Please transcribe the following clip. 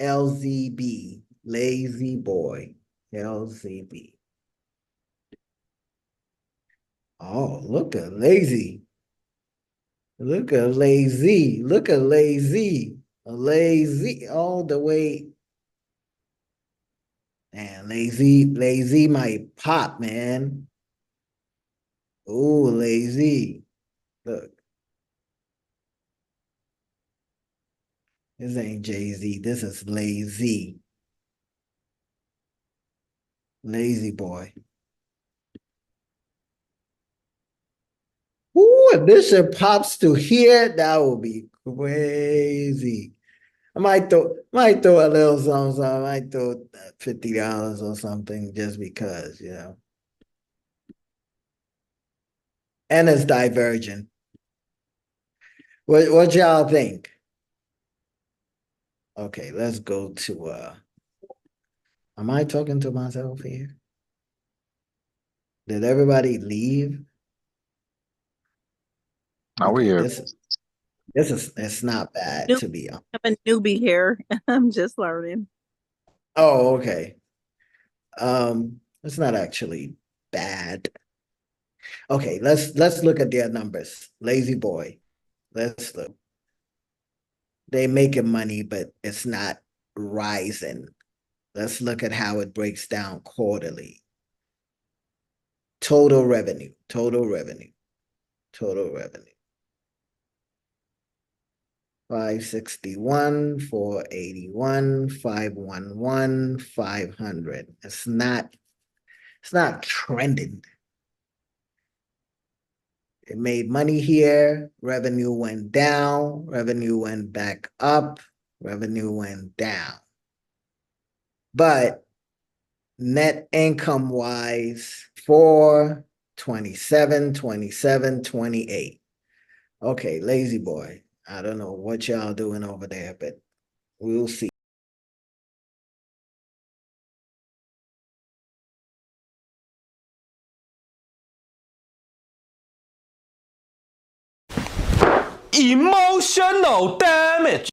LZB, lazy boy, LZB. Oh, look at lazy. Look at lazy. Look at lazy. Lazy all the way. Man, lazy might pop, man. Oh, lazy. Look, this ain't Jay-Z. This is lazy. Lazy boy. Ooh, if this shit pops to here, that would be crazy. I might throw a little something. I might throw $50 or something just because, you know. And it's divergent. What y'all think? Okay, let's go to am I talking to myself here? Did everybody leave? Now we Okay, here. this is it's not bad New, to be on. I'm a newbie here. I'm just learning. Oh, okay. It's not actually bad. Okay, let's look at their numbers. Lazy boy. Let's look. They making money, but it's not rising. Let's look at how it breaks down quarterly. Total revenue, total revenue, total revenue. 561, 481, 511, 500. It's not trending. It made money here, revenue went down, revenue went back up, revenue went down. But net income wise, 4, 27, 27, 28. Okay, lazy boy. I don't know what y'all doing over there, but we'll see. Emotional damage.